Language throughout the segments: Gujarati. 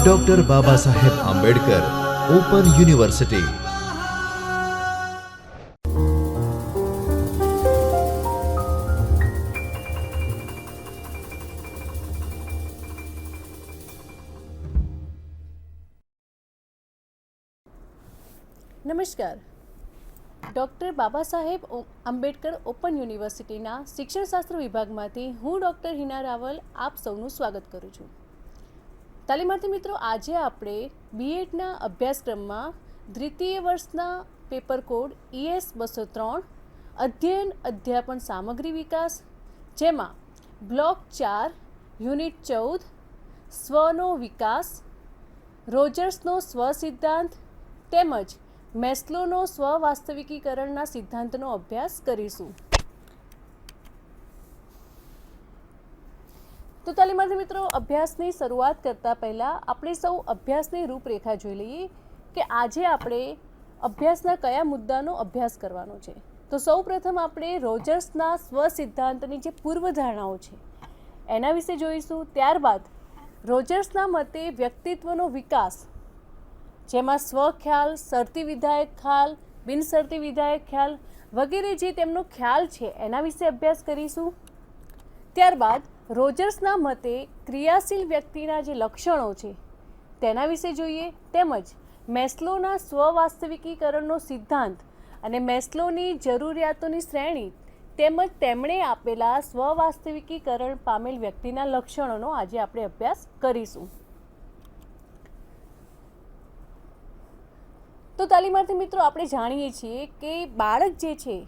Doctor Baba Saheb Ambedkar open university. નમસ્કાર. ડૉક્ટર બાબા સાહેબ આંબેડકર ઓપન યુનિવર્સિટીના શિક્ષણશાસ્ત્ર વિભાગમાંથી હું ડૉક્ટર હિના રાવલ આપ સૌનું સ્વાગત કરું છું. તાલીમાર્થી મિત્રો, આજે આપણે બીએડના અભ્યાસક્રમમાં દ્વિતીય વર્ષના પેપર કોડ ES 203 અધ્યયન અધ્યાપન સામગ્રી વિકાસ, જેમાં બ્લોક 4 યુનિટ 14 સ્વનો વિકાસ, રોજર્સનો સ્વ સિદ્ધાંત તેમજ મેસ્લોનો સ્વ વાસ્તવિકીકરણના સિદ્ધાંતનો અભ્યાસ કરીશું. તો તાલીમાર્થી મિત્રો, અભ્યાસની શરૂઆત કરતાં પહેલાં આપણે સૌ અભ્યાસની રૂપરેખા જોઈ લઈએ કે આજે આપણે અભ્યાસના કયા મુદ્દાનો અભ્યાસ કરવાનો છે. તો સૌ પ્રથમ આપણે રોજર્સના સ્વ સિદ્ધાંતની જે પૂર્વધારણાઓ છે એના વિશે જોઈશું. ત્યારબાદ રોજર્સના મતે વ્યક્તિત્વનો વિકાસ, જેમાં સ્વ ખ્યાલ, શરતી વિધાયક ખ્યાલ, બિનશરતી વિધાયક ખ્યાલ વગેરે જે તેમનો ખ્યાલ છે એના વિશે અભ્યાસ કરીશું. ત્યારબાદ રોજર્સના મતે ક્રિયાશીલ વ્યક્તિના જે લક્ષણો છે તેના વિશે જોઈએ, તેમજ મેસ્લોના સ્વ વાસ્તવિકીકરણનો સિદ્ધાંત અને મેસ્લોની જરૂરિયાતોની શ્રેણી તેમજ તેમણે આપેલા સ્વ વાસ્તવિકીકરણ પામેલ વ્યક્તિના લક્ષણોનો આજે આપણે અભ્યાસ કરીશું. તો તાલીમાર્થી મિત્રો, આપણે જાણીએ છીએ કે બાળક જે છે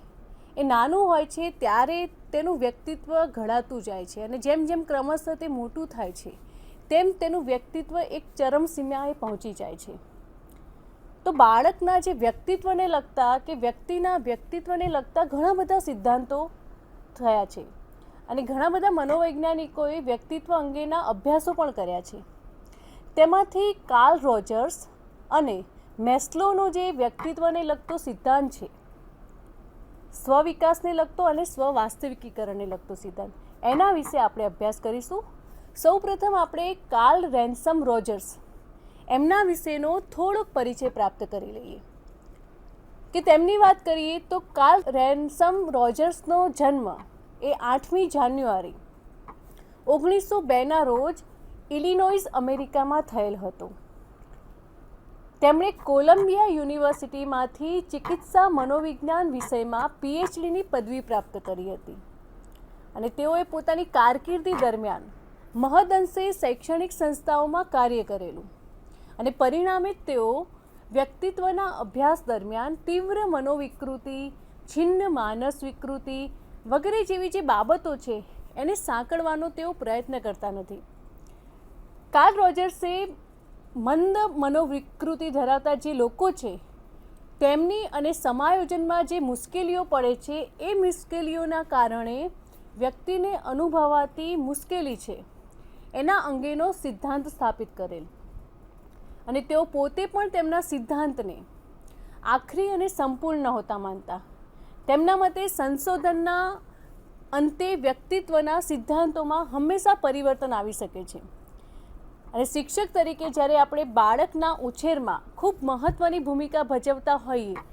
એ નાનું હોય છે ત્યારે તેનું વ્યક્તિત્વ ઘડાતું જાય છે અને જેમ જેમ ક્રમશઃ તે મોટું થાય છે તેમ તેનું વ્યક્તિત્વ એક ચરમસીમાએ પહોંચી જાય છે. તો બાળકના જે વ્યક્તિત્વને લગતા કે વ્યક્તિના વ્યક્તિત્વને લગતા ઘણા બધા સિદ્ધાંતો થયા છે અને ઘણા બધા મનોવૈજ્ઞાનિકોએ વ્યક્તિત્વ અંગેના અભ્યાસો પણ કર્યા છે. તેમાંથી કાર્લ રોજર્સ અને મેસ્લોનો જે વ્યક્તિત્વને લગતો સિદ્ધાંત છે, સ્વવિકાસને લગતો અને સ્વ વાસ્તવિકીકરણને લગતો સિદ્ધાંત, એના વિશે આપણે અભ્યાસ કરીશું. સૌપ્રથમ આપણે કાર્લ રેન્સમ રોજર્સ એમના વિશેનો થોડોક પરિચય પ્રાપ્ત કરી લઈએ. કે તેમની વાત કરીએ તો કાર્લ રેન્સમ રોજર્સનો જન્મ એ 8મી જાન્યુઆરી 1902ના રોજ ઇલિનોઇસ અમેરિકામાં થયેલ હતો. તેમણે કોલંબિયા યુનિવર્સિટીમાંથી ચિકિત્સા મનોવિજ્ઞાન વિષયમાં PhDની પદવી પ્રાપ્ત કરી હતી અને તેઓએ પોતાની કારકિર્દી દરમિયાન મહદઅંશે શૈક્ષણિક સંસ્થાઓમાં કાર્ય કરેલું અને પરિણામે તેઓ વ્યક્તિત્વના અભ્યાસ દરમિયાન તીવ્ર મનોવિકૃતિ, છિન્ન માનસ વિકૃતિ વગેરે જેવી જે બાબતો છે એને સાંકળવાનો તેઓ પ્રયત્ન કરતા નથી. કાર્લ રોજર્સે મંદ મનોવિકૃતિ ધરાવતા જે લોકો છે તેમની અને સમાયોજનમાં જે મુશ્કેલીઓ પડે છે એ મુશ્કેલીઓના કારણે વ્યક્તિને અનુભવાતી મુશ્કેલી છે એના અંગેનો સિદ્ધાંત સ્થાપિત કરેલ અને તેઓ પોતે પણ તેમના સિદ્ધાંતને આખરી અને સંપૂર્ણ નહોતા માનતા. તેમના મતે સંશોધનના અંતે વ્યક્તિત્વના સિદ્ધાંતોમાં હંમેશા પરિવર્તન આવી શકે છે અને શિક્ષક તરીકે જ્યારે આપણે બાળકના ઉછેરમાં ખૂબ મહત્ત્વની ભૂમિકા ભજવતા હોઈએ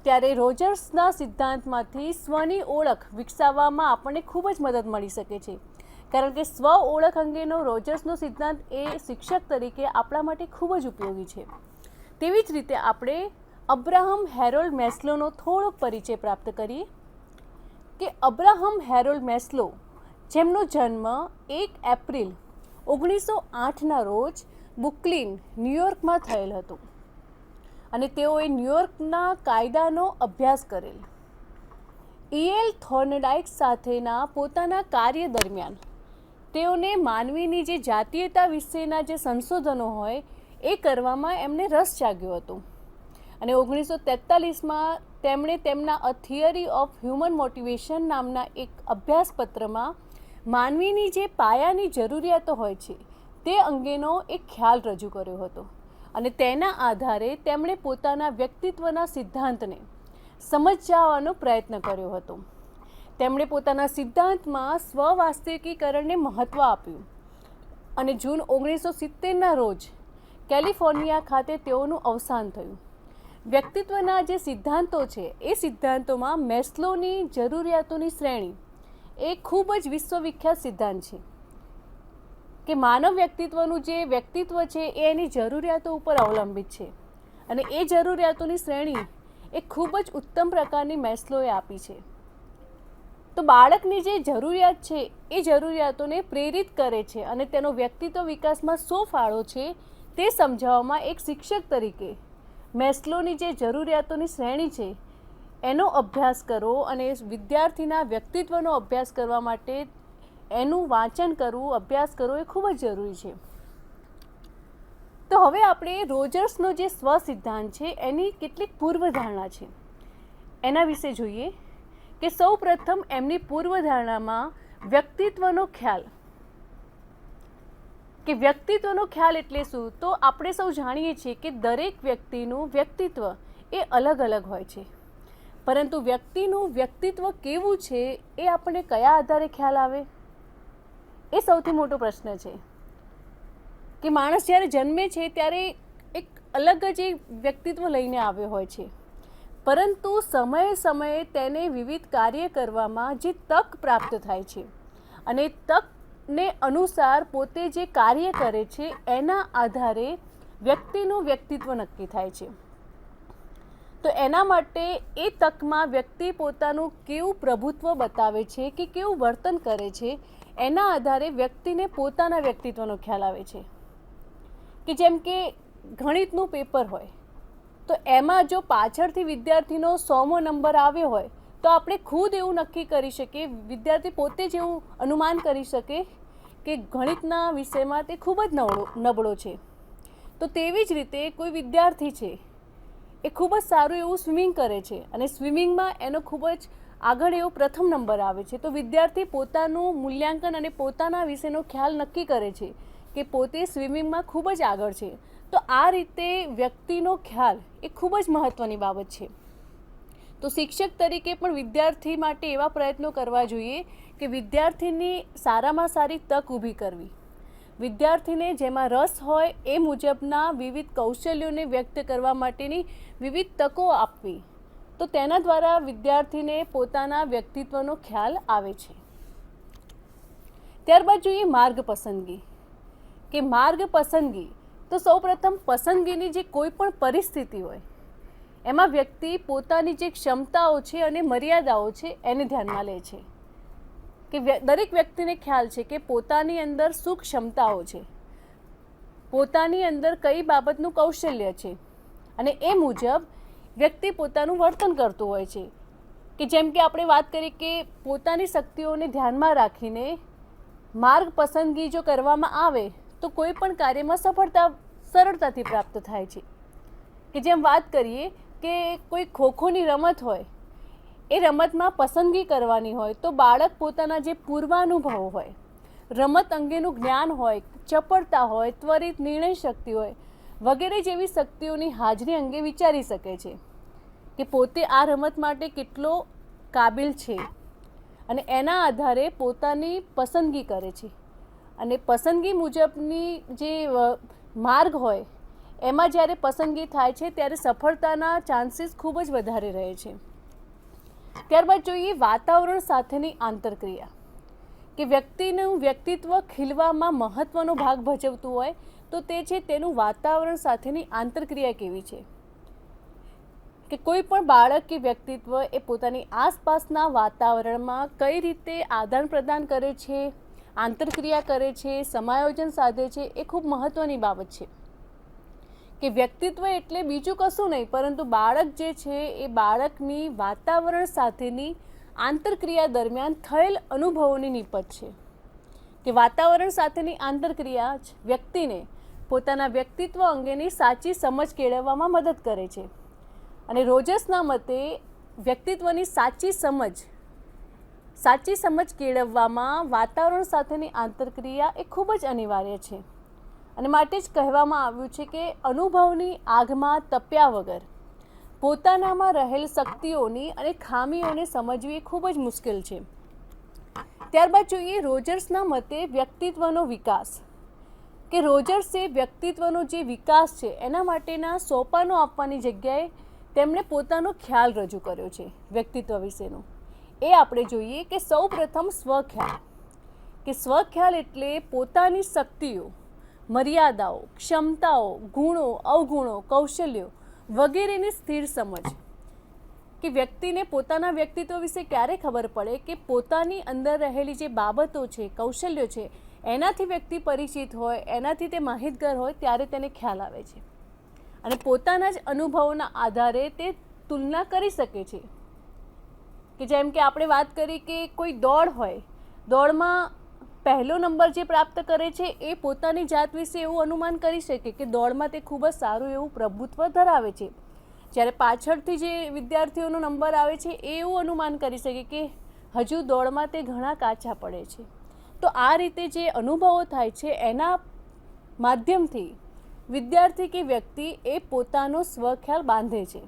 ત્યારે રોજર્સના સિદ્ધાંતમાંથી સ્વની ઓળખ વિકસાવવામાં આપણને ખૂબ જ મદદ મળી શકે છે. કારણ કે સ્વ ઓળખ અંગેનો રોજર્સનો સિદ્ધાંત એ શિક્ષક તરીકે આપણા માટે ખૂબ જ ઉપયોગી છે. તેવી જ રીતે આપણે અબ્રાહમ હેરોલ્ડ મેસ્લોનો થોડોક પરિચય પ્રાપ્ત કરીએ. કે અબ્રાહમ હેરોલ્ડ મેસ્લો, જેમનો જન્મ 1 એપ્રિલ 1908ના રોજ બ્રુકલિન, ન્યૂયોર્કમાં થયેલ હતો અને તેઓએ ન્યૂયોર્કના કાયદાનો અભ્યાસ કરેલ. EL થોર્નડાઇક સાથેના પોતાના કાર્ય દરમિયાન તેઓને માનવીની જે જાતીયતા વિશેના જે સંશોધનો હોય એ કરવામાં એમને રસ જાગ્યો હતો અને 1943માં તેમણે તેમના અ થિયરી ઓફ હ્યુમન મોટિવેશન નામના એક અભ્યાસપત્રમાં માનવીની જે પાયાની જરૂરિયાતો હોય છે તે અંગેનો એક ખ્યાલ રજૂ કર્યો હતો અને તેના આધારે તેમણે પોતાના વ્યક્તિત્વના સિદ્ધાંતને સમજાવવાનો પ્રયત્ન કર્યો હતો. તેમણે પોતાના સિદ્ધાંતમાં સ્વવાસ્તવિકીકરણને મહત્ત્વ આપ્યું અને જૂન 1970ના રોજ કેલિફોર્નિયા ખાતે તેઓનું અવસાન થયું. વ્યક્તિત્વના જે સિદ્ધાંતો છે એ સિદ્ધાંતોમાં મેસ્લોની જરૂરિયાતોની શ્રેણી એ ખૂબ જ વિશ્વવિખ્યાત સિદ્ધાંત છે કે માનવ વ્યક્તિત્વનું જે વ્યક્તિત્વ છે એ એની જરૂરિયાતો ઉપર અવલંબિત છે અને એ જરૂરિયાતોની શ્રેણી એ ખૂબ જ ઉત્તમ પ્રકારની મેસ્લોએ આપી છે. તો બાળકની જે જરૂરિયાત છે એ જરૂરિયાતોને પ્રેરિત કરે છે અને તેનો વ્યક્તિત્વ વિકાસમાં શું ફાળો છે તે સમજાવવામાં એક શિક્ષક તરીકે મેસ્લોની જે જરૂરિયાતોની શ્રેણી છે એનો અભ્યાસ કરો અને વિદ્યાર્થીના વ્યક્તિત્વનો અભ્યાસ કરવા માટે એનું વાંચન કરવું, અભ્યાસ કરવો એ ખૂબ જ જરૂરી છે. તો હવે આપણે રોજર્સનો જે સ્વ સિદ્ધાંત છે એની કેટલીક પૂર્વધારણા છે એના વિશે જોઈએ કે સૌ પ્રથમ એમની પૂર્વધારણામાં વ્યક્તિત્વનો ખ્યાલ કે વ્યક્તિત્વનો ખ્યાલ એટલે શું? તો આપણે સૌ જાણીએ છીએ કે દરેક વ્યક્તિનું વ્યક્તિત્વ એ અલગ અલગ હોય છે, પરંતુ વ્યક્તિનું વ્યક્તિત્વ કેવું છે એ આપણને કયા આધારે ખ્યાલ આવે એ સૌથી મોટો પ્રશ્ન છે. કે માણસ જ્યારે જન્મે છે ત્યારે એક અલગ જ વ્યક્તિત્વ લઈને આવ્યો હોય છે, પરંતુ સમયે સમયે તેને વિવિધ કાર્ય કરવામાં જે તક પ્રાપ્ત થાય છે અને તકને અનુસાર પોતે જે કાર્ય કરે છે એના આધારે વ્યક્તિનું વ્યક્તિત્વ નક્કી થાય છે. તો એના માટે એ તકમાં વ્યક્તિ પોતાનું કેવું પ્રભુત્વ બતાવે છે કે કેવું વર્તન કરે છે એના આધારે વ્યક્તિને પોતાના વ્યક્તિત્વનો ખ્યાલ આવે છે. કે જેમ કે ગણિતનું પેપર હોય તો એમાં જો પાછળથી વિદ્યાર્થીનો 100મો નંબર આવ્યો હોય તો આપણે ખુદ એવું નક્કી કરી શકીએ, વિદ્યાર્થી પોતે જ એવું અનુમાન કરી શકે કે ગણિતના વિષયમાં તે ખૂબ જ નબળો છે. તો તેવી જ રીતે કોઈ વિદ્યાર્થી છે એ ખૂબ જ સારું એવું સ્વિમિંગ કરે છે અને સ્વિમિંગમાં એનો ખૂબ જ આગળ એવો પ્રથમ નંબર આવે છે, તો વિદ્યાર્થી પોતાનું મૂલ્યાંકન અને પોતાના વિશેનો ખ્યાલ નક્કી કરે છે કે પોતે સ્વિમિંગમાં ખૂબ જ આગળ છે. તો આ રીતે વ્યક્તિનો ખ્યાલ એ ખૂબ જ મહત્ત્વની બાબત છે. તો શિક્ષક તરીકે પણ વિદ્યાર્થી માટે એવા પ્રયત્નો કરવા જોઈએ કે વિદ્યાર્થીની સારામાં સારી તક ઊભી કરવી, વિદ્યાર્થીને જેમાં રસ હોય એ મુજબના વિવિધ કૌશલ્યોને વ્યક્ત કરવા માટેની વિવિધ તકો આપવી. તો તેના દ્વારા વિદ્યાર્થીને પોતાના વ્યક્તિત્વનો ખ્યાલ આવે છે. ત્યારબાદ જોઈએ માર્ગ પસંદગી. કે માર્ગ પસંદગી તો સૌપ્રથમ પસંદગીની જે કોઈ પણ પરિસ્થિતિ હોય એમાં વ્યક્તિ પોતાની જે ક્ષમતાઓ છે અને મર્યાદાઓ છે એને ધ્યાનમાં લે છે. કે દરેક વ્યક્તિને ખ્યાલ છે કે પોતાની અંદર શું ક્ષમતાઓ છે, પોતાની અંદર કઈ બાબતનું કૌશલ્ય છે અને એ મુજબ વ્યક્તિ પોતાનું વર્તન કરતું હોય છે. કે જેમ કે આપણે વાત કરીએ કે પોતાની શક્તિઓને ધ્યાનમાં રાખીને માર્ગ પસંદગી જો કરવામાં આવે તો કોઈ પણ કાર્યમાં સફળતા સરળતાથી પ્રાપ્ત થાય છે. કે જેમ વાત કરીએ કે કોઈ ખોખોની રમત હોય, એ રમતમાં પસંદગી કરવાની હોય તો બાળક પોતાના જે પૂર્વાનુભવો હોય, રમત અંગેનું જ્ઞાન હોય, ચપળતા હોય, ત્વરિત નિર્ણય શક્તિ હોય વગેરે જેવી શક્તિઓની હાજરી અંગે વિચારી શકે છે કે પોતે આ રમત માટે કેટલો કાબિલ છે અને એના આધારે પોતાની પસંદગી કરે છે. અને પસંદગી મુજબની જે માર્ગ હોય એમાં જ્યારે પસંદગી થાય છે ત્યારે સફળતાના ચાન્સીસ ખૂબ જ વધારે રહે છે. ત્યારબાદ જોઈએ વાતાવરણ સાથેની આંતરક્રિયા. કે વ્યક્તિનું વ્યક્તિત્વ ખીલવામાં મહત્ત્વનો ભાગ ભજવતું હોય તો તે છે તેનું વાતાવરણ સાથેની આંતરક્રિયા કેવી છે. કે કોઈ પણ બાળક કે વ્યક્તિત્વ એ પોતાની આસપાસના વાતાવરણમાં કઈ રીતે આદાન પ્રદાન કરે છે, આંતરક્રિયા કરે છે, સમાયોજન સાધે છે, એ ખૂબ મહત્ત્વની બાબત છે. કે વ્યક્તિત્વ એટલે બીજું કશું નહીં પરંતુ બાળક જે છે એ બાળકની વાતાવરણ સાથેની આંતરક્રિયા દરમિયાન થયેલ અનુભવોની નિપજ છે. કે વાતાવરણ સાથેની આંતરક્રિયા જ વ્યક્તિને પોતાના વ્યક્તિત્વ અંગેની સાચી સમજ કેળવવામાં મદદ કરે છે. અને રોજર્સના મતે વ્યક્તિત્વની સાચી સમજ કેળવવામાં વાતાવરણ સાથેની આંતરક્રિયા એ ખૂબ જ અનિવાર્ય છે. અને માટે જ કહેવામાં આવ્યું છે કે અનુભવની આગમાં તપ્યા વગર પોતાનામાં રહેલ શક્તિઓની અને ખામીઓને સમજવી ખૂબ જ મુશ્કેલ છે. ત્યારબાદ જોઈએ રોજર્સના મતે વ્યક્તિત્વનો વિકાસ. કે રોજર્સે વ્યક્તિત્વનો જે વિકાસ છે એના માટેના સોપાનો આપવાની જગ્યાએ તેમણે પોતાનો ખ્યાલ રજૂ કર્યો છે વ્યક્તિત્વ વિશેનો. એ આપણે જોઈએ કે સૌ પ્રથમ સ્વખ્યાલ, કે સ્વખ્યાલ એટલે પોતાની શક્તિઓ, મર્યાદાઓ, ક્ષમતાઓ, ગુણો, અવગુણો, કૌશલ્યો વગેરેની સ્થિર સમજ. કે વ્યક્તિને પોતાના વ્યક્તિત્વ વિશે ક્યારે ખબર પડે કે પોતાની અંદર રહેલી જે બાબતો છે, કૌશલ્યો છે, એનાથી વ્યક્તિ પરિચિત હોય, એનાથી તે માહિતગાર હોય, ત્યારે તેને ખ્યાલ આવે છે અને પોતાના જ અનુભવોના આધારે તે તુલના કરી શકે છે. કે જેમ કે આપણે વાત કરી કે કોઈ દોડ હોય, દોડમાં પહેલો નંબર જે પ્રાપ્ત કરે છે એ પોતાની જાત વિશે એવું અનુમાન કરી શકે કે દોડમાં તે ખૂબ જ સારું એવું પ્રભુત્વ ધરાવે છે. જ્યારે પાછળથી જે વિદ્યાર્થીઓનો નંબર આવે છે એ એવું અનુમાન કરી શકે કે હજુ દોડમાં તે ઘણા કાચા પડે છે. તો આ રીતે જે અનુભવો થાય છે એના માધ્યમથી વિદ્યાર્થી કે વ્યક્તિ એ પોતાનો સ્વખ્યાલ બાંધે છે.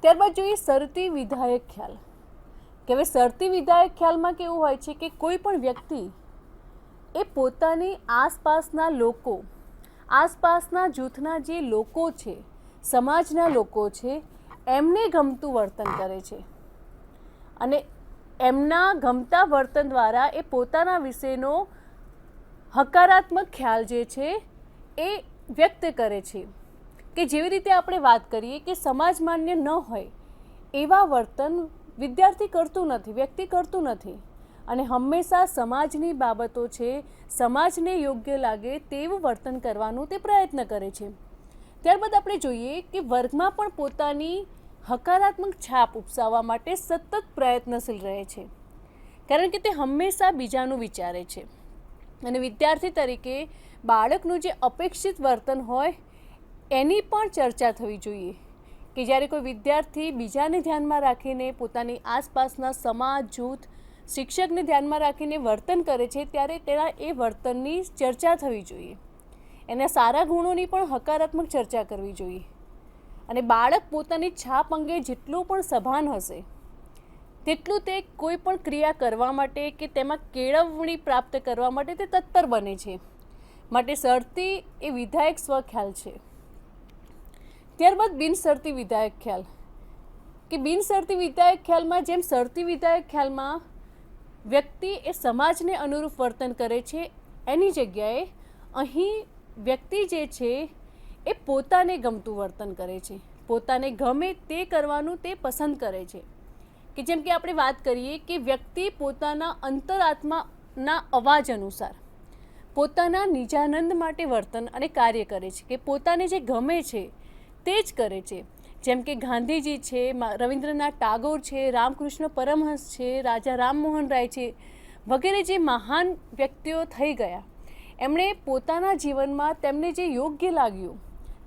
ત્યારબાદ જોઈએ શરતી વિધાયક ખ્યાલ. કે હવે શરતી વિધાયક ખ્યાલમાં કેવું હોય છે કે કોઈ પણ વ્યક્તિ એ પોતાની આસપાસના લોકો, આસપાસના જૂથના જે લોકો છે, સમાજના લોકો છે, એમને ગમતું વર્તન કરે છે અને એમના ગમતા વર્તન દ્વારા એ પોતાના વિશેનો હકારાત્મક ખ્યાલ જે છે એ વ્યક્ત કરે છે. કે જેવી રીતે આપણે વાત કરીએ કે સમાજ માન્ય ન હોય એવા વર્તન વિદ્યાર્થી કરતું નથી, વ્યક્તિ કરતું નથી અને હંમેશા સમાજની બાબતો છે, સમાજને યોગ્ય લાગે તેવું વર્તન કરવાનું તે પ્રયત્ન કરે છે. ત્યારબાદ આપણે જોઈએ કે વર્ગમાં પણ પોતાની હકારાત્મક છાપ ઉપસાવવા માટે સતત પ્રયત્નશીલ રહે છે, કારણ કે તે હંમેશા બીજાનું વિચારે છે અને વિદ્યાર્થી તરીકે બાળકનું જે અપેક્ષિત વર્તન હોય એની પણ ચર્ચા થવી જોઈએ. કે જ્યારે કોઈ વિદ્યાર્થી બીજાને ધ્યાનમાં રાખીને પોતાની આસપાસના સમાજ, જૂથ, શિક્ષકને ધ્યાનમાં રાખીને વર્તન કરે છે ત્યારે તેના એ વર્તનની ચર્ચા થવી જોઈએ. એના સારા ગુણોની પણ હકારાત્મક ચર્ચા કરવી જોઈએ અને બાળક પોતાની છાપ અંગે જેટલું પણ સભાન હશે તેટલું તે કોઈ પણ ક્રિયા કરવા માટે કે તેમાં કેળવણી પ્રાપ્ત કરવા માટે તે તત્પર બને છે. માટે શરતી એ વિધાયક સ્વખ્યાલ છે. ત્યારબાદ બિનશરતી વિધાયક ખ્યાલ. કે બિનશરતી વિધાયક ખ્યાલમાં જેમ શરતી વિધાયક ખ્યાલમાં વ્યક્તિ એ સમાજને અનુરૂપ વર્તન કરે છે, એની જગ્યાએ અહીં વ્યક્તિ જે છે એ પોતાને ગમતું વર્તન કરે છે, પોતાને ગમે તે કરવાનું તે પસંદ કરે છે. કે જેમ કે આપણે વાત કરીએ કે વ્યક્તિ પોતાના અંતરાત્માના અવાજ અનુસાર પોતાના નિજાનંદ માટે વર્તન અને કાર્ય કરે છે, કે પોતાને જે ગમે છે તે જ કરે છે. જેમ કે ગાંધીજી છે, રવિન્દ્રનાથ ટાગોર છે, રામકૃષ્ણ પરમહંસ છે, રાજા રામમોહન રાય છે વગેરે જે મહાન વ્યક્તિઓ થઈ ગયા, એમણે પોતાના જીવનમાં તેમને જે યોગ્ય લાગ્યું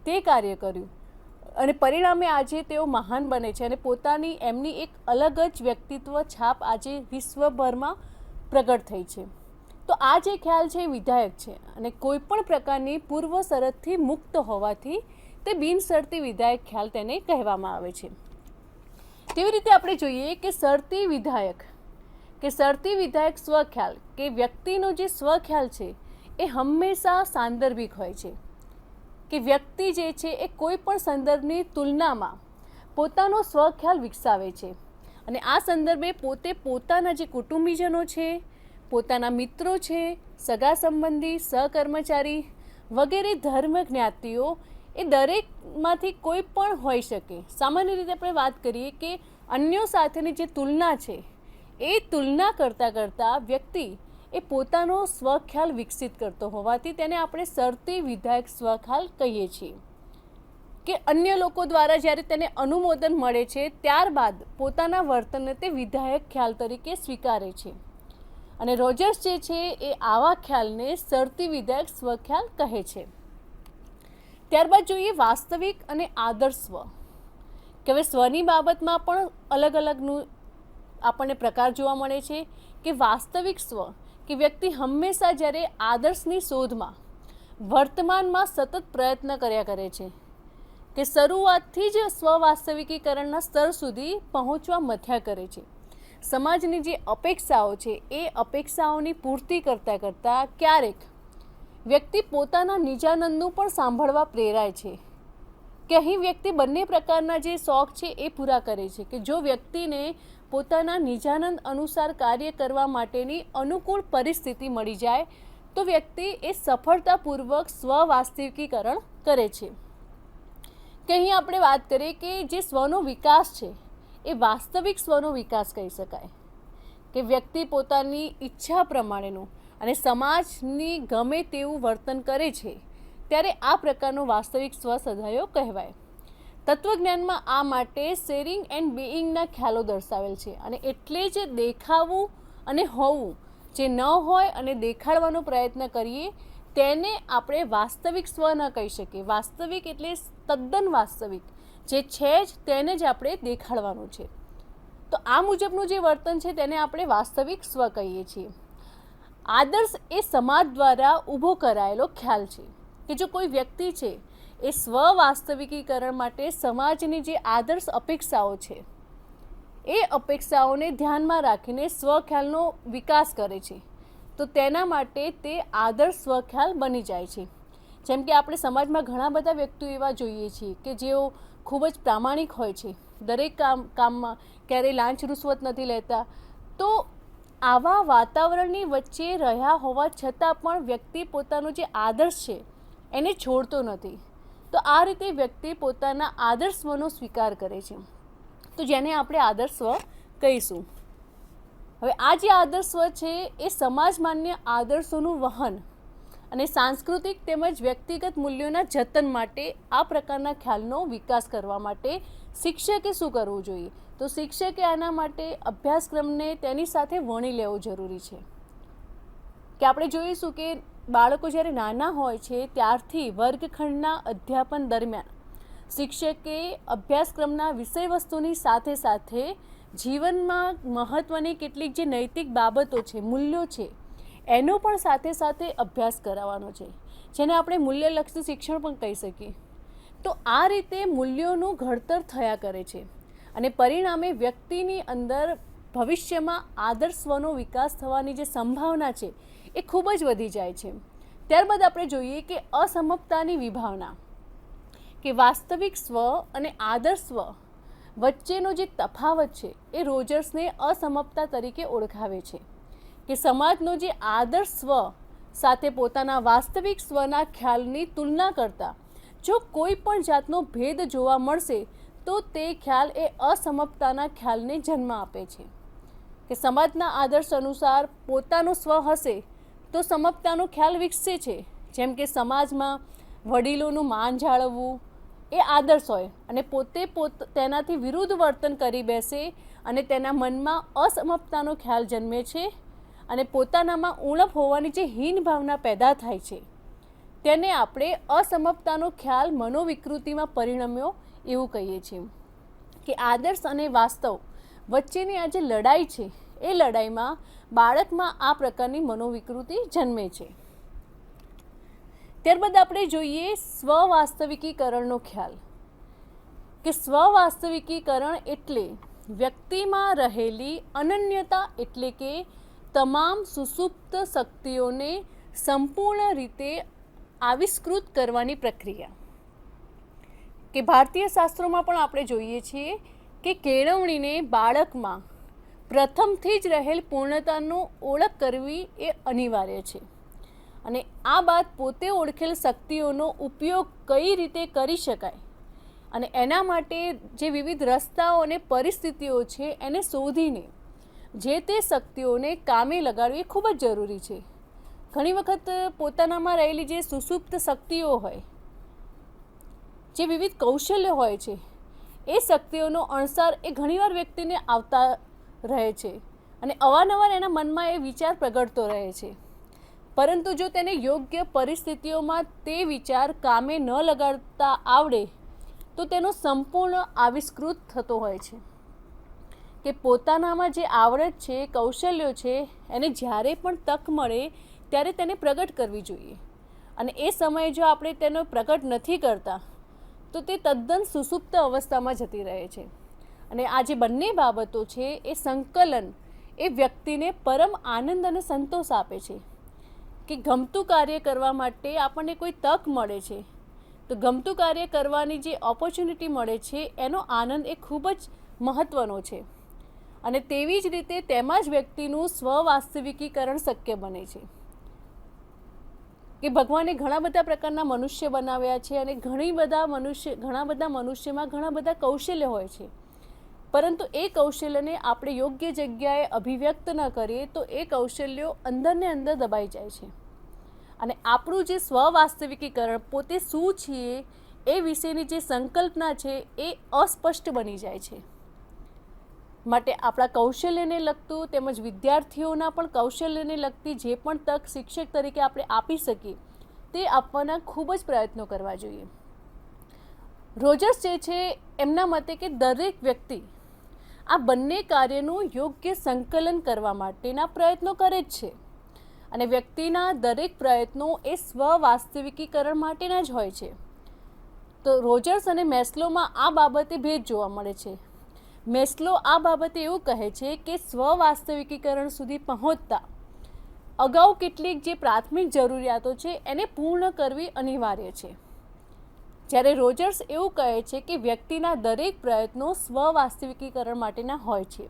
તે કાર્ય કર્યું અને પરિણામે આજે તેઓ મહાન બને છે અને પોતાની એમની એક અલગ જ વ્યક્તિત્વ છાપ આજે વિશ્વભરમાં પ્રગટ થઈ છે. તો આ જે ખ્યાલ છે એ વિધાયક છે અને કોઈ પણ પ્રકારની પૂર્વ શરતથી મુક્ત હોવાથી તે બિનશરતી વિધાયક ખ્યાલ તેને કહેવામાં આવે છે. તેવી રીતે આપણે જોઈએ કે શરતી વિધાયક, કે શરતી વિધાયક સ્વખ્યાલ, કે વ્યક્તિનો જે સ્વખ્યાલ છે એ હંમેશા સાંદર્ભિક હોય છે. કે વ્યક્તિ જે છે એ કોઈ પણ સંદર્ભની તુલનામાં પોતાનો સ્વખ્યાલ વિકસાવે છે અને આ સંદર્ભે પોતે પોતાના જે કુટુંબીજનો છે, પોતાના મિત્રો છે, સગા સંબંધી, સહકર્મચારી વગેરે ધર્મ જ્ઞાતિઓ એ દરેકમાંથી કોઈ પણ હોઈ શકે. સામાન્ય રીતે આપણે વાત કરીએ કે અન્યો સાથેની જે તુલના છે એ તુલના કરતાં વ્યક્તિ એ પોતાનો સ્વખ્યાલ વિકસિત કરતો હોવાથી તેને આપણે શરતી વિધાયક સ્વખ્યાલ કહીએ છીએ. કે અન્ય લોકો દ્વારા જ્યારે તેને અનુમોદન મળે છે ત્યારબાદ પોતાના વર્તનને તે વિધાયક ખ્યાલ તરીકે સ્વીકારે છે અને રોજર્સ જે છે એ આવા ખ્યાલને શરતી વિધાયક સ્વખ્યાલ કહે છે. ત્યારબાદ જોઈએ વાસ્તવિક અને આદર્શ સ્વ. કે હવે સ્વની બાબતમાં પણ અલગ અલગનું આપણને પ્રકાર જોવા મળે છે. કે વાસ્તવિક સ્વ, કે વ્યક્તિ હંમેશા જ્યારે આદર્શની શોધમાં વર્તમાનમાં સતત પ્રયત્ન કર્યા કરે છે, કે શરૂઆતથી જ સ્વવાસ્તવિકીકરણના સ્તર સુધી પહોંચવા મથ્યા કરે છે. સમાજની જે અપેક્ષાઓ છે એ અપેક્ષાઓની પૂર્તિ કરતાં ક્યારેક વ્યક્તિ પોતાના નિજાનંદનું પણ સાંભળવા પ્રેરાય છે કે અહીં વ્યક્તિ બંને પ્રકારના જે શોખ છે એ પૂરા કરે છે કે જો વ્યક્તિને પોતાના નિજાનંદ અનુસાર કાર્ય કરવા માટેની અનુકૂળ પરિસ્થિતિ મળી જાય તો વ્યક્તિ એ સફળતાપૂર્વક સ્વવાસ્તવિકીકરણ કરે છે. કે અહીં આપણે વાત કરીએ કે જે સ્વનો વિકાસ છે એ વાસ્તવિક સ્વનો વિકાસ કહી શકાય કે વ્યક્તિ પોતાની ઈચ્છા પ્રમાણેનું અને સમાજની ગમે તેવું વર્તન કરે છે ત્યારે આ પ્રકારનો વાસ્તવિક સ્વ સદાયો કહેવાય. તત્વજ્ઞાનમાં આ માટે શેરિંગ એન્ડ બીઇંગના ખ્યાલો દર્શાવેલ છે અને એટલે જ દેખાવું અને હોવું જે ન હોય અને દેખાડવાનો પ્રયત્ન કરીએ તેને આપણે વાસ્તવિક સ્વ ન કહી શકીએ. વાસ્તવિક એટલે તદ્દન વાસ્તવિક જે છે જ તેને જ આપણે દેખાડવાનું છે. તો આ મુજબનું જે વર્તન છે તેને આપણે વાસ્તવિક સ્વ કહીએ છીએ. આદર્શ એ સમાજ દ્વારા ઊભો કરાયેલો ખ્યાલ છે કે જો કોઈ વ્યક્તિ છે એ સ્વ વાસ્તવિકીકરણ માટે સમાજની જે આદર્શ અપેક્ષાઓ છે એ અપેક્ષાઓને ધ્યાનમાં રાખીને સ્વખ્યાલનો વિકાસ કરે છે તો તેના માટે તે આદર્શ સ્વખ્યાલ બની જાય છે. જેમ કે આપણે સમાજમાં ઘણા બધા વ્યક્તિઓ એવા જોઈએ છીએ કે જેઓ ખૂબ જ પ્રામાણિક હોય છે, દરેક કામમાં ક્યારેય લાંચ રૂશ્વત નથી લેતા. તો આવા વાતાવરણની વચ્ચે રહ્યા હોવા છતાં પણ વ્યક્તિ પોતાનો જે આદર્શ છે એને છોડતો નથી. તો આ રીતે વ્યક્તિ પોતાના આદર્શનો સ્વીકાર કરે છે તો જેને આપણે આદર્શ કહીશું. હવે આ જે આદર્શ છે એ સમાજ માન્ય આદર્શોનું વહન અને સાંસ્કૃતિક તેમજ વ્યક્તિગત મૂલ્યોના જતન માટે આ પ્રકારના ખ્યાલનો વિકાસ કરવા માટે શિક્ષકે શું કરવું જોઈએ? તો શિક્ષકે આના માટે અભ્યાસક્રમને તેની સાથે વણી લેવો જરૂરી છે. કે આપણે જોઈશું કે બાળકો જ્યારે નાના હોય છે ત્યારથી વર્ગખંડના અધ્યાપન દરમિયાન શિક્ષકે અભ્યાસક્રમના વિષયવસ્તુની સાથે સાથે જીવનમાં મહત્ત્વની કેટલીક જે નૈતિક બાબતો છે, મૂલ્યો છે, એનો પણ સાથે સાથે અભ્યાસ કરાવવાનો છે, જેને આપણે મૂલ્યલક્ષી શિક્ષણ પણ કહી શકીએ. તો આ રીતે મૂલ્યોનું ઘડતર થયા કરે છે અને પરિણામે વ્યક્તિની અંદર ભવિષ્યમાં આદર્શનો વિકાસ થવાની જે સંભાવના છે એ ખૂબ જ વધી જાય છે. ત્યારબાદ આપણે જોઈએ કે અસમતાની વિભાવના કે વાસ્તવિક સ્વ અને આદર્શ સ્વ વચ્ચેનો જે તફાવત છે એ રોજર્સને અસમતા તરીકે ઓળખાવે છે કે સમાજનો જે આદર્શ સ્વ સાથે પોતાના વાસ્તવિક સ્વના ખ્યાલની તુલના કરતાં જો કોઈ પણ જાતનો ભેદ જોવા મળશે તો તે ખ્યાલ એ અસમતાના ખ્યાલને જન્મ આપે છે કે સમાજના આદર્શ અનુસાર પોતાનો સ્વ હશે તો સમતાનો ખ્યાલ વિકસે છે. જેમ કે સમાજમાં વડીલોનું માન જાળવવું એ આદર્શ હોય અને પોતે તેનાથી વિરુદ્ધ વર્તન કરી બેસે અને તેના મનમાં અસમતાનો ખ્યાલ જન્મે છે અને પોતાનામાં ઉણપ હોવાની જે હીન ભાવના પેદા થાય છે તેને આપણે અસમતાનો ખ્યાલ મનોવિકૃતિમાં પરિણમ્યો એવું કહીએ છીએ. કે આદર્શ અને વાસ્તવ વચ્ચેની આ જે લડાઈ છે એ લડાઈમાં બાળકમાં આ પ્રકારની મનોવિકૃતિ જન્મે છે. ત્યારબાદ આપણે જોઈએ સ્વવાસ્તવિકીકરણનો ખ્યાલ કે સ્વવાસ્તવિકીકરણ એટલે વ્યક્તિમાં રહેલી અનન્યતા એટલે કે તમામ સુસુપ્ત શક્તિઓને સંપૂર્ણ રીતે આવિષ્કૃત કરવાની પ્રક્રિયા. કે ભારતીય શાસ્ત્રોમાં પણ આપણે જોઈએ છીએ કે કેળવણીને બાળકમાં પ્રથમથી જ રહેલ પૂર્ણતાનો ઓળખ કરવી એ અનિવાર્ય છે અને આ બાદ પોતે ઓળખેલ શક્તિઓનો ઉપયોગ કઈ રીતે કરી શકાય અને એના માટે જે વિવિધ રસ્તાઓ અને પરિસ્થિતિઓ છે એને શોધીને જે તે શક્તિઓને કામે લગાડવી ખૂબ જ જરૂરી છે. ઘણી વખત પોતાનામાં રહેલી જે સુસુપ્ત શક્તિઓ હોય, જે વિવિધ કૌશલ્ય હોય છે, એ શક્તિઓનો અણસાર એ ઘણીવાર વ્યક્તિને આવતા રહે છે અને અવારનવાર એના મનમાં એ વિચાર પ્રગટતો રહે છે. પરંતુ જો તેને યોગ્ય પરિસ્થિતિઓમાં તે વિચાર કામે ન લગાડતા આવડે તો તેનો સંપૂર્ણ આવિષ્કૃત થતો હોય છે. કે પોતાનામાં જે આવડત છે, કૌશલ્યો છે, એને જ્યારે પણ તક મળે ત્યારે તેને પ્રગટ કરવી જોઈએ અને એ સમયે જો આપણે તેનો પ્રગટ નથી કરતા તો તે તદ્દન સુસુપ્ત અવસ્થામાં જતી રહે છે. અને આ જે બંને બાબતો છે એ સંકલન એ વ્યક્તિને પરમ આનંદ અને સંતોષ આપે છે કે ગમતું કાર્ય કરવા માટે આપણને કોઈ તક મળે છે તો ગમતું કાર્ય કરવાની જે ઓપોર્ચ્યુનિટી મળે છે એનો આનંદ એ ખૂબ જ મહત્ત્વનો છે અને તેવી જ રીતે તેમાં જ વ્યક્તિનું સ્વવાસ્તવિકીકરણ શક્ય બને છે કે ભગવાને ઘણા બધા પ્રકારના મનુષ્ય બનાવ્યા છે અને ઘણા બધા મનુષ્યમાં ઘણા બધા કૌશલ્ય હોય છે, પરંતુ એ કૌશલ્યને આપણે યોગ્ય જગ્યાએ અભિવ્યક્ત ન કરીએ તો એ કૌશલ્યો અંદરને અંદર દબાઈ જાય છે અને આપણું જે સ્વવાસ્તવિકીકરણ પોતે શું છીએ એ વિશેની જે સંકલ્પના છે એ અસ્પષ્ટ બની જાય છે. માટે આપણા કૌશલ્યને લગતું તેમજ વિદ્યાર્થીઓના પણ કૌશલ્યને લગતી જે પણ તક શિક્ષક તરીકે આપણે આપી શકીએ તે આપવાના ખૂબ જ પ્રયત્નો કરવા જોઈએ. રોજર્સ જે છે એમના મતે કે દરેક વ્યક્તિ આ બંને કાર્યનું યોગ્ય સંકલન કરવા માટેના પ્રયત્નો કરે જ છે અને વ્યક્તિના દરેક પ્રયત્નો એ સ્વવાસ્તવિકીકરણ માટેના જ હોય છે. તો રોજર્સ અને મેસ્લોમાં આ બાબતે ભેદ જોવા મળે છે. મેસ્લો આ બાબતે એવું કહે છે કે સ્વવાસ્તવિકીકરણ સુધી પહોંચતા અગાઉ કેટલીક જે પ્રાથમિક જરૂરિયાતો છે એને પૂર્ણ કરવી અનિવાર્ય છે, જ્યારે રોજર્સ એવું કહે છે કે વ્યક્તિના દરેક પ્રયત્નો સ્વવાસ્તવિકીકરણ માટેના હોય છે.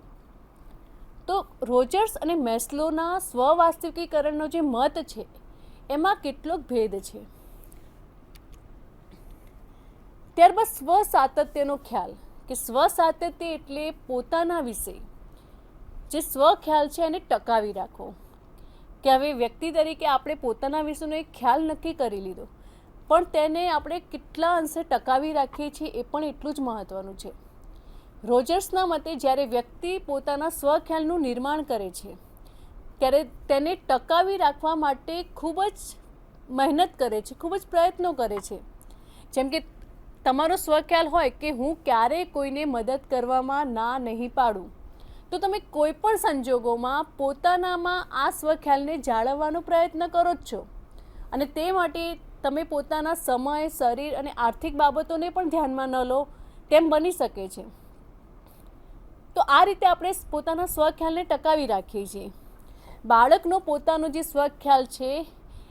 તો રોજર્સ અને મેસ્લોના સ્વવાસ્તવિકીકરણનો જે મત છે એમાં કેટલોક ભેદ છે. ત્યારબાદ સ્વસાતત્યનો ખ્યાલ કે સ્વસાતત્ય એટલે પોતાના વિશે જે સ્વ ખ્યાલ છે એને ટકાવી રાખવો, કે હવે વ્યક્તિ તરીકે આપણે પોતાના વિશેનો એક ખ્યાલ નક્કી કરી લીધો પણ તેને આપણે કેટલા અંશે ટકાવી રાખીએ છીએ એ પણ એટલું જ મહત્ત્વનું છે. રોજર્સના મતે જ્યારે વ્યક્તિ પોતાના સ્વખ્યાલનું નિર્માણ કરે છે ત્યારે તેને ટકાવી રાખવા માટે ખૂબ જ મહેનત કરે છે, ખૂબ જ પ્રયત્નો કરે છે. જેમ કે તમારો સ્વખ્યાલ હોય કે હું ક્યારેય કોઈને મદદ કરવામાં ના નહીં પાડું, તો તમે કોઈ પણ સંજોગોમાં પોતાનામાં આ સ્વખ્યાલને જાળવવાનો પ્રયત્ન કરો જ છો અને તે માટે તમે પોતાના સમય, શરીર અને આર્થિક બાબતોને પણ ધ્યાનમાં ન લો તેમ બની શકે છે. તો આ રીતે આપણે પોતાના સ્વખ્યાલને ટકાવી રાખીએ છીએ. બાળકનો પોતાનો જે સ્વખ્યાલ છે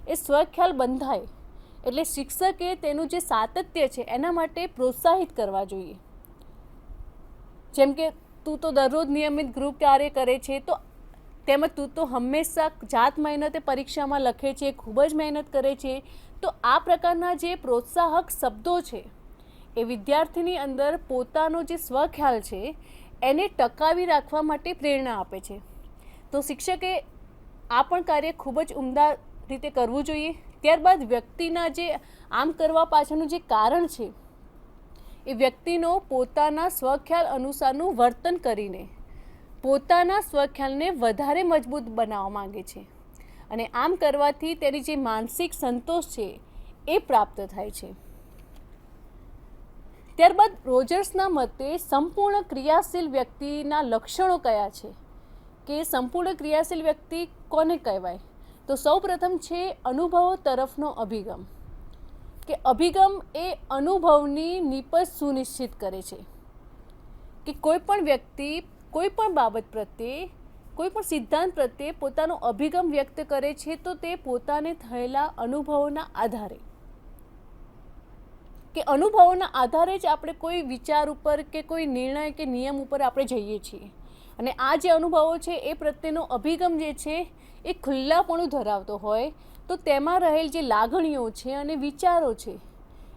એ સ્વખ્યાલ બંધાય એટલે શિક્ષકે તેનું જે સાતત્ય છે એના માટે પ્રોત્સાહિત કરવા જોઈએ. જેમ કે તું તો દરરોજ નિયમિત ગ્રુપ કાર્ય કરે છે તો તેમજ તું તો હંમેશા જાત મહેનતે પરીક્ષામાં લખે છે, ખૂબ જ મહેનત કરે છે, તો આ પ્રકારના જે પ્રોત્સાહક શબ્દો છે એ વિદ્યાર્થીની અંદર પોતાનો જે સ્વખ્યાલ છે એને ટકાવી રાખવા માટે પ્રેરણા આપે છે. તો શિક્ષકે આ પણ કાર્ય ખૂબ જ ઉમદા રીતે કરવું જોઈએ. ત્યારબાદ વ્યક્તિના જે આમ કરવા પાછળનું જે કારણ છે એ વ્યક્તિનો પોતાના સ્વખ્યાલ અનુસારનું વર્તન કરીને પોતાના સ્વખ્યાલને વધારે મજબૂત બનાવવા માંગે છે અને આમ કરવાથી તેની જે માનસિક સંતોષ છે એ પ્રાપ્ત થાય છે. ત્યારબાદ રોજર્સના મતે સંપૂર્ણ ક્રિયાશીલ વ્યક્તિના લક્ષણો કયા છે કે સંપૂર્ણ ક્રિયાશીલ વ્યક્તિ કોને કહેવાય? તો સૌપ્રથમ છે અનુભવો તરફનો અભિગમ, કે અભિગમ એ અનુભવની નિપજ સુનિશ્ચિત કરે છે કે કોઈ પણ વ્યક્તિ કોઈ પણ બાબત પ્રત્યે, કોઈ પણ સિદ્ધાંત પ્રત્યે પોતાનો અભિગમ વ્યક્ત કરે છે તો તે પોતાને થયેલા અનુભવોના આધારે, કે અનુભવોના આધારે જ આપણે કોઈ વિચાર ઉપર કે કોઈ નિર્ણય કે નિયમ ઉપર આપણે જઈએ છીએ અને આ જે અનુભવો છે એ પ્રત્યેનો અભિગમ જે છે એ ખુલ્લાપણું ધરાવતો હોય તો તેમાં રહેલ જે લાગણીઓ છે અને વિચારો છે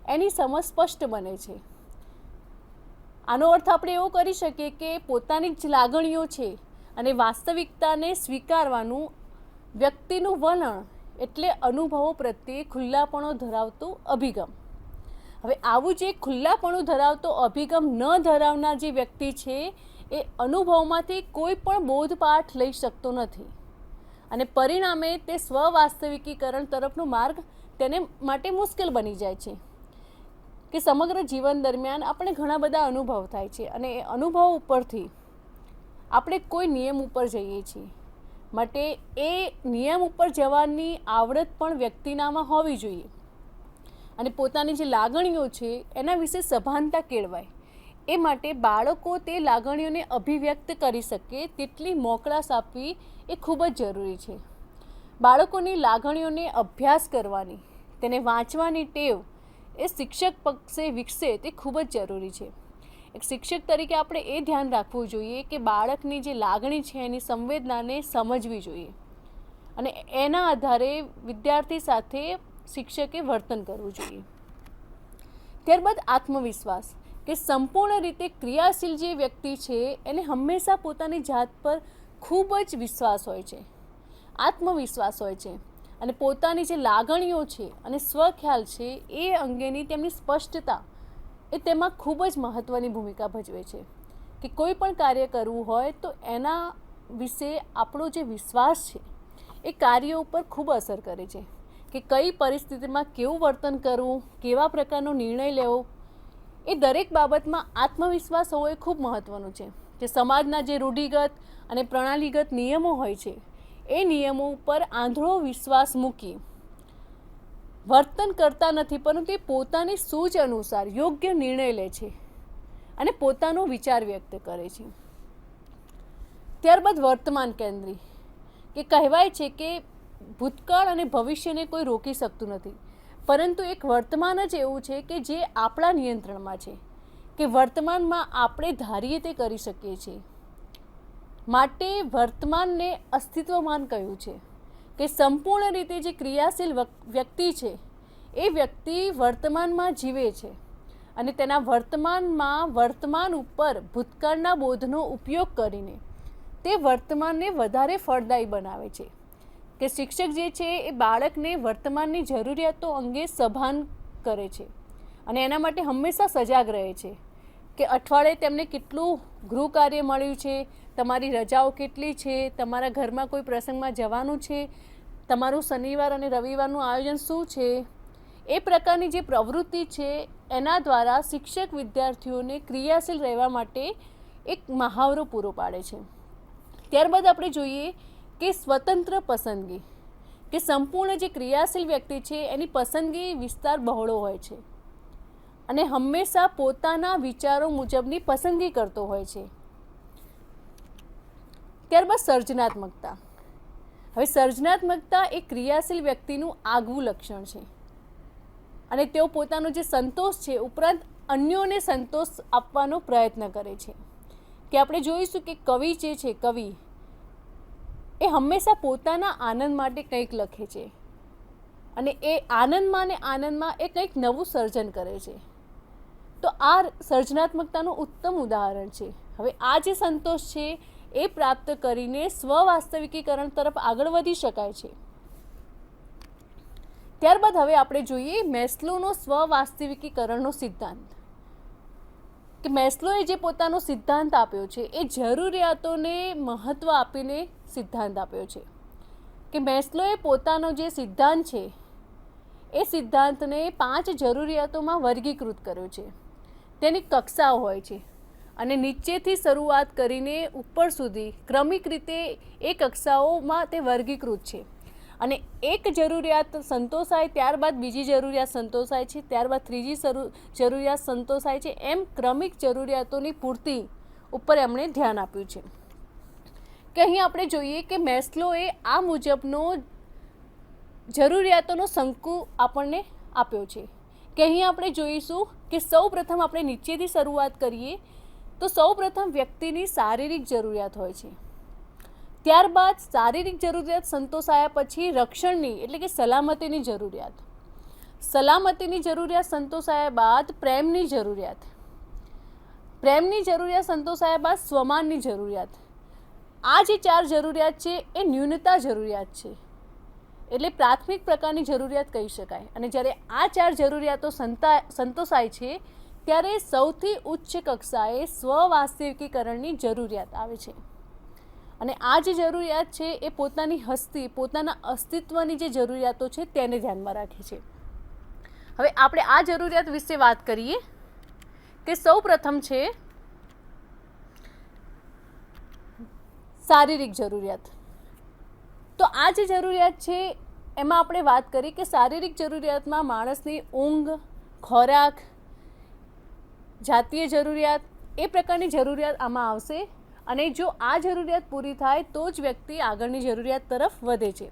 એની સમજ સ્પષ્ટ બને છે. આનો અર્થ આપણે એવો કરી શકીએ કે પોતાની જ લાગણીઓ છે અને વાસ્તવિકતાને સ્વીકારવાનું વ્યક્તિનું વલણ એટલે અનુભવો પ્રત્યે ખુલ્લાપણો ધરાવતો અભિગમ. હવે આવું જે ખુલ્લાપણું ધરાવતો અભિગમ ન ધરાવનાર જે વ્યક્તિ છે એ અનુભવમાંથી કોઈ પણ બોધપાઠ લઈ શકતો નથી અને પરિણામે તે સ્વવાસ્તવિકીકરણ તરફનો માર્ગ તેને માટે મુશ્કેલ બની જાય છે. કે સમગ્ર જીવન દરમિયાન આપણે ઘણા બધા અનુભવ થાય છે અને એ અનુભવ ઉપરથી આપણે કોઈ નિયમ ઉપર જઈએ છીએ, માટે એ નિયમ ઉપર જવાની આવડત પણ વ્યક્તિનામાં હોવી જોઈએ અને પોતાની જે લાગણીઓ છે એના વિશે સભાનતા કેળવાય એ માટે બાળકો તે લાગણીઓને અભિવ્યક્ત કરી શકે તેટલી મોકળાશ આપવી એ ખૂબ જ જરૂરી છે. બાળકોની લાગણીઓને અભ્યાસ કરવાની, તેને વાંચવાની ટેવ એ શિક્ષક પક્ષે વિકસે તે ખૂબ જ જરૂરી છે. એક શિક્ષક તરીકે આપણે એ ધ્યાન રાખવું જોઈએ કે બાળકની જે લાગણી છે એની સંવેદનાને સમજવી જોઈએ અને એના આધારે વિદ્યાર્થી સાથે શિક્ષકે વર્તન કરવું જોઈએ. ત્યારબાદ આત્મવિશ્વાસ, કે સંપૂર્ણ રીતે ક્રિયાશીલ જે વ્યક્તિ છે એને હંમેશા પોતાની જાત પર ખૂબ જ વિશ્વાસ હોય છે, આત્મવિશ્વાસ હોય છે અને પોતાની જે લાગણીઓ છે અને સ્વખ્યાલ છે એ અંગેની તેમની સ્પષ્ટતા એ તેમાં ખૂબ જ મહત્ત્વની ભૂમિકા ભજવે છે. કે કોઈ પણ કાર્ય કરવું હોય તો એના વિશે આપણો જે વિશ્વાસ છે એ કાર્ય ઉપર ખૂબ અસર કરે છે. કે કઈ પરિસ્થિતિમાં કેવું વર્તન કરવું, કેવા પ્રકારનો નિર્ણય લેવો, એ દરેક બાબતમાં આત્મવિશ્વાસ હોવો એ ખૂબ મહત્ત્વનું છે. કે સમાજના જે રૂઢિગત અને પ્રણાલીગત નિયમો હોય છે એ નિયમો ઉપર આંધળો વિશ્વાસ મૂકી વર્તન કરતા નથી, પરંતુ એ પોતાની સૂઝ અનુસાર યોગ્ય નિર્ણય લે છે અને પોતાનો વિચાર વ્યક્ત કરે છે. ત્યારબાદ વર્તમાન કેન્દ્રી, કે કહેવાય છે કે ભૂતકાળ અને ભવિષ્યને કોઈ રોકી શકતું નથી, પરંતુ એક વર્તમાન જ એવું છે કે જે આપણા નિયંત્રણમાં છે, કે વર્તમાનમાં આપણે ધારીએ તે કરી શકીએ છીએ. માટે વર્તમાનને અસ્તિત્વમાન કહ્યું છે. કે સંપૂર્ણ રીતે જે ક્રિયાશીલ વ્યક્તિ છે એ વ્યક્તિ વર્તમાનમાં જીવે છે અને તેના વર્તમાન ઉપર ભૂતકાળના બોધનો ઉપયોગ કરીને તે વર્તમાનને વધારે ફળદાયી બનાવે છે. કે શિક્ષક જે છે એ બાળકને વર્તમાનની જરૂરિયાતો અંગે સભાન કરે છે અને એના માટે હંમેશા સજાગ રહે છે. કે અઠવાડિયે તેમને કેટલું ગૃહ કાર્ય મળ્યું છે, તમારી રજાઓ કેટલી છે, તમારા ઘરમાં કોઈ પ્રસંગમાં જવાનું છે, તમારું શનિવાર અને રવિવારનું આયોજન શું છે, એ પ્રકારની જે પ્રવૃત્તિ છે એના દ્વારા શિક્ષક વિદ્યાર્થીઓને ક્રિયાશીલ રહેવા માટે એક મહાવરો પૂરો પાડે છે. ત્યારબાદ આપણે જોઈએ કે સ્વતંત્ર પસંદગી, કે સંપૂર્ણ જે ક્રિયાશીલ વ્યક્તિ છે એની પસંદગી વિસ્તાર બહોળો હોય છે અને હંમેશા પોતાના વિચારો મુજબની પસંદગી કરતો હોય છે. ત્યારબાદ સર્જનાત્મકતા. હવે સર્જનાત્મકતા એ ક્રિયાશીલ વ્યક્તિનું આગવું લક્ષણ છે અને તેઓ પોતાનો જે સંતોષ છે ઉપરાંત અન્યોને સંતોષ આપવાનો પ્રયત્ન કરે છે. કે આપણે જોઈશું કે કવિ જે છે, કવિ એ હંમેશા પોતાના આનંદ માટે કંઈક લખે છે અને એ આનંદમાં એ કંઈક નવું સર્જન કરે છે. તો આ સર્જનાત્મકતાનું ઉત્તમ ઉદાહરણ છે. હવે આ જે સંતોષ છે એ પ્રાપ્ત કરીને સ્વવાસ્તવિકીકરણ તરફ આગળ વધી શકાય છે. ત્યારબાદ હવે આપણે જોઈએ મેસ્લોનો સ્વવાસ્તવિકીકરણનો સિદ્ધાંત. કે મેસ્લોએ જે પોતાનો સિદ્ધાંત આપ્યો છે એ જરૂરિયાતોને મહત્ત્વ આપીને સિદ્ધાંત આપ્યો છે. કે મેસ્લોએ પોતાનો જે સિદ્ધાંત છે એ સિદ્ધાંતને 5 જરૂરિયાતોમાં વર્ગીકૃત કર્યો છે. તેની કક્ષાઓ હોય છે અને નીચેથી શરૂઆત કરીને ઉપર સુધી ક્રમિક રીતે એ કક્ષાઓમાં તે વર્ગીકૃત છે. અને એક જરૂરિયાત સંતોષાય ત્યારબાદ બીજી જરૂરિયાત સંતોષાય છે, ત્યારબાદ ત્રીજી જરૂરિયાત સંતોષાય છે, એમ ક્રમિક જરૂરિયાતોની પૂર્તિ ઉપર એમણે ધ્યાન આપ્યું છે. કે અહીં આપણે જોઈએ કે મેસ્લોએ આ મુજબનો જરૂરિયાતોનો શંકુ આપણને આપ્યો છે. કે અહીં આપણે જોઈશું કે સૌ પ્રથમ આપણે નીચેથી શરૂઆત કરીએ તો સૌ પ્રથમ વ્યક્તિની શારીરિક જરૂરિયાત હોય છે. ત્યારબાદ શારીરિક જરૂરિયાત સંતોષાયા પછી રક્ષણની એટલે કે સલામતીની જરૂરિયાત, સલામતીની જરૂરિયાત સંતોષાયા બાદ પ્રેમની જરૂરિયાત, પ્રેમની જરૂરિયાત સંતોષાયા બાદ સ્વમાનની જરૂરિયાત. આ જે 4 જરૂરિયાત છે એ ન્યૂનતા જરૂરિયાત છે, એટલે પ્રાથમિક પ્રકારની જરૂરિયાત કહી શકાય. અને જ્યારે આ 4 જરૂરિયાતો સંતોષાય છે ત્યારે સૌથી ઉચ્ચ કક્ષાએ સ્વવાસ્તવિકીકરણની જરૂરિયાત આવે છે. અને આ જે જરૂરિયાત છે એ પોતાની હસ્તી, પોતાના અસ્તિત્વની જે જરૂરિયાતો છે તેને ધ્યાનમાં રાખે છે. હવે આપણે આ જરૂરિયાત વિશે વાત કરીએ કે સૌ પ્રથમ છે શારીરિક જરૂરિયાત. તો આ જે જરૂરિયાત છે એમાં આપણે વાત કરી કે શારીરિક જરૂરિયાતમાં માણસની ઊંઘ, ખોરાક, જાતીય જરૂરિયાત એ પ્રકારની જરૂરિયાત આમાં આવશે. અને જો આ જરૂરિયાત પૂરી થાય તો જ વ્યક્તિ આગળની જરૂરિયાત તરફ વધે છે.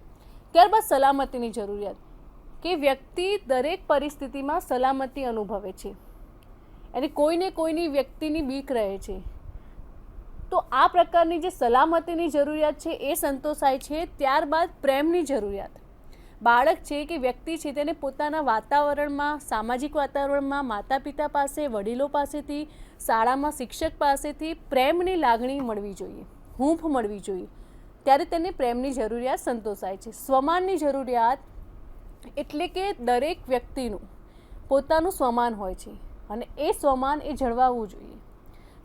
ત્યારબાદ સલામતીની જરૂરિયાત, કે વ્યક્તિ દરેક પરિસ્થિતિમાં સલામતી અનુભવે છે અને કોઈને કોઈની વ્યક્તિની બીક રહે છે. તો આ પ્રકારની જે સલામતીની જરૂરિયાત છે એ સંતોષાય છે. ત્યારબાદ પ્રેમની જરૂરિયાત. બાળક છે કે વ્યક્તિ છે તેને પોતાના વાતાવરણમાં, સામાજિક વાતાવરણમાં માતા પિતા પાસે, વડીલો પાસેથી, શાળામાં શિક્ષક પાસેથી પ્રેમની લાગણી મળવી જોઈએ, હૂંફ મળવી જોઈએ. ત્યારે તેને પ્રેમની જરૂરિયાત સંતોષાય છે. સ્વમાનની જરૂરિયાત એટલે કે દરેક વ્યક્તિનું પોતાનું સ્વમાન હોય છે અને એ સ્વમાન એ જળવાવું જોઈએ.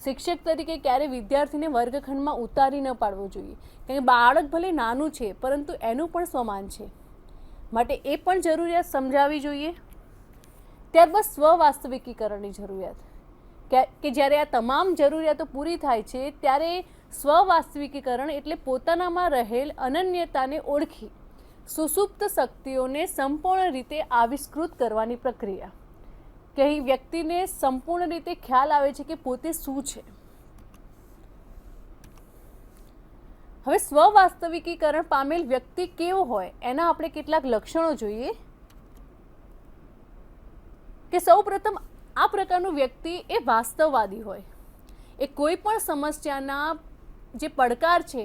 શિક્ષક તરીકે ક્યારે વિદ્યાર્થીને વર્ગખંડમાં ઉતારી ન પાડવો જોઈએ, કારણ કે બાળક ભલે નાનું છે પરંતુ એનું પણ સ્વમાન છે, માટે એ પણ જરૂરિયાત સમજાવવી જોઈએ. ત્યારબાદ સ્વવાસ્તવિકીકરણની જરૂરિયાત, કે જ્યારે આ તમામ જરૂરિયાતો પૂરી થાય છે ત્યારે સ્વવાસ્તવિકીકરણ એટલે પોતાનામાં રહેલ અનન્યતાને ઓળખી સુસુપ્ત શક્તિઓને સંપૂર્ણ રીતે આવિષ્કૃત કરવાની પ્રક્રિયા, કે અહીં વ્યક્તિને સંપૂર્ણ રીતે ખ્યાલ આવે છે કે પોતે શું છે. હવે સ્વવાસ્તવિકીકરણ પામેલ વ્યક્તિ કેવો હોય એના આપણે કેટલાક લક્ષણો જોઈએ. કે સૌપ્રથમ આ પ્રકારનું વ્યક્તિ એ વાસ્તવવાદી હોય, એ કોઈ પણ સમસ્યાના જે પડકાર છે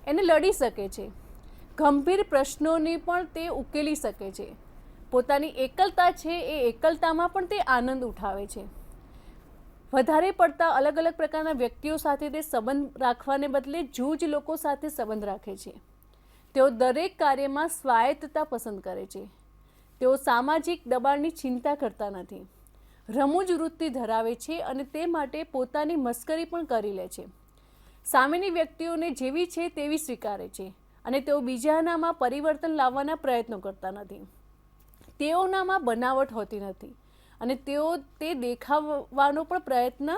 એને લડી શકે છે, ગંભીર પ્રશ્નોની પણ તે ઉકેલી શકે છે, પોતાની એકલતા છે એ એકલતામાં પણ તે આનંદ ઉઠાવે છે. વધારે પડતા અલગ અલગ પ્રકારના વ્યક્તિઓ સાથે તે સંબંધ રાખવાને બદલે જૂજ લોકો સાથે સંબંધ રાખે છે. તેઓ દરેક કાર્યમાં સ્વાયત્તતા પસંદ કરે છે. તેઓ સામાજિક દબાણની ચિંતા કરતા નથી, રમૂજ વૃત્તિ ધરાવે છે અને તે માટે પોતાની મસ્કરી પણ કરી લે છે. સામેની વ્યક્તિઓને જેવી છે તેવી સ્વીકારે છે અને તેઓ બીજાનામાં પરિવર્તન લાવવાના પ્રયત્નો કરતા નથી. તેઓનામાં બનાવટ હોતી નથી અને તેઓ તે દેખાવાનો પણ પ્રયત્ન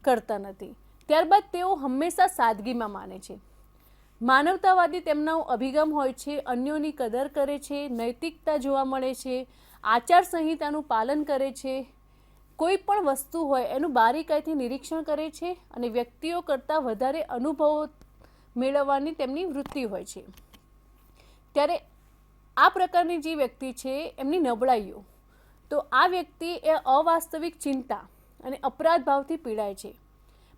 કરતા નથી. ત્યારબાદ તેઓ હંમેશા સાદગીમાં માને છે. માનવતાવાદી તેમનો અભિગમ હોય છે, અન્યોની કદર કરે છે, નૈતિકતા જોવા મળે છે, આચાર સંહિતાનું પાલન કરે છે, કોઈ પણ વસ્તુ હોય એનું બારીકાઈથી નિરીક્ષણ કરે છે અને વ્યક્તિઓ કરતાં વધારે અનુભવો મેળવવાની તેમની વૃત્તિ હોય છે. ત્યારે આ પ્રકારની જે વ્યક્તિ છે એમની નબળાઈઓ, તો આ વ્યક્તિ એ અવાસ્તવિક ચિંતા અને અપરાધ ભાવથી પીડાય છે,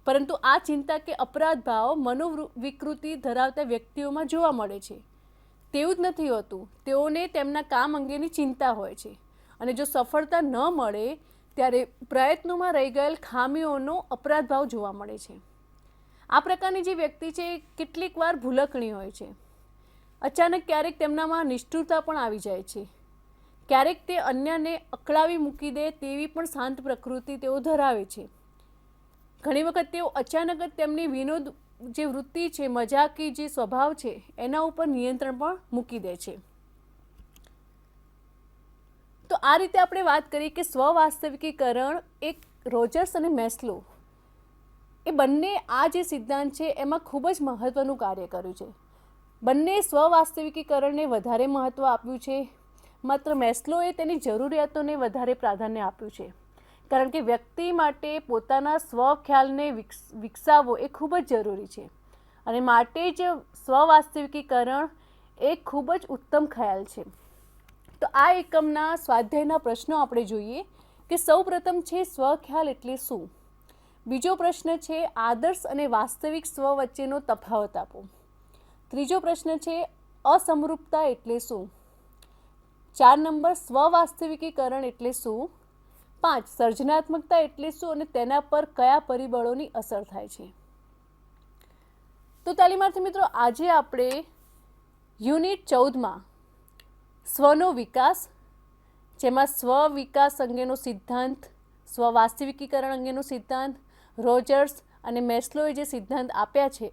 પરંતુ આ ચિંતા કે અપરાધ ભાવ મનોવિકૃતિ ધરાવતા વ્યક્તિઓમાં જોવા મળે છે. તેવું જ નથી હોતું. તેઓને તેમના કામ અંગેની ચિંતા હોય છે અને જો સફળતા ન મળે ત્યારે પ્રયત્નોમાં રહી ગયેલ ખામીઓનો અપરાધ ભાવ જોવા મળે છે. આ પ્રકારની જે વ્યક્તિ છે કેટલીક વાર ભૂલકણી હોય છે. અચાનક ક્યારેક તેમનામાં નિષ્ઠુરતા પણ આવી જાય છે, ક્યારેક તે અન્યને અકળાવી મૂકી દે તેવી પણ શાંત પ્રકૃતિ તેઓ ધરાવે છે. ઘણી વખત તેઓ અચાનક જ તેમની વિનોદ જે વૃત્તિ છે, મજાકી જે સ્વભાવ છે એના ઉપર નિયંત્રણ પણ મૂકી દે છે. તો આ રીતે આપણે વાત કરી કે સ્વવાસ્તવિકીકરણ એક રોજર્સ અને મેસ્લો એ બંને આ જે સિદ્ધાંત છે એમાં ખૂબ જ મહત્ત્વનું કાર્ય કર્યું છે. બંને સ્વવાસ્તવિકીકરણને વધારે મહત્ત્વ આપ્યું છે. માત્ર મેસ્લોએ તેની જરૂરિયાતોને વધારે પ્રાધાન્ય આપ્યું છે, કારણ કે વ્યક્તિ માટે પોતાના સ્વખ્યાલને વિકસાવવો એ ખૂબ જ જરૂરી છે અને માટે જ સ્વવાસ્તવિકીકરણ એ ખૂબ જ ઉત્તમ ખ્યાલ છે. તો આ એકમના સ્વાધ્યાયના પ્રશ્નો આપણે જોઈએ કે સૌપ્રથમ છે સ્વખ્યાલ એટલે શું. બીજો પ્રશ્ન છે આદર્શ અને વાસ્તવિક સ્વ વચ્ચેનો તફાવત આપો. ત્રીજો પ્રશ્ન છે અસમરૂપતા એટલે શું. 4 નંબર સ્વવાસ્તવિકીકરણ એટલે શું. 5 સર્જનાત્મકતા એટલે શું અને તેના પર કયા પરિબળોની અસર થાય છે. તો તાલીમાર્થી મિત્રો, આજે આપણે યુનિટ 14માં સ્વનો વિકાસ, જેમાં સ્વ વિકાસ અંગેનો સિદ્ધાંત, સ્વવાસ્તવિકીકરણ અંગેનો સિદ્ધાંત, રોજર્સ અને મેસ્લોએ જે સિદ્ધાંત આપ્યા છે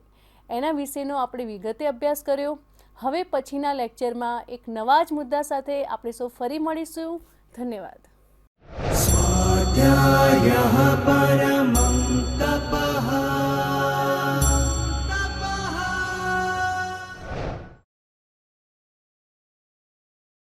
એના વિશેનો આપણે વિગતે અભ્યાસ કર્યો. હવે પછીના લેક્ચરમાં એક નવા જ મુદ્દા સાથે આપણે સૌ ફરી મળીશું. ધન્યવાદ. स्वाध्यायः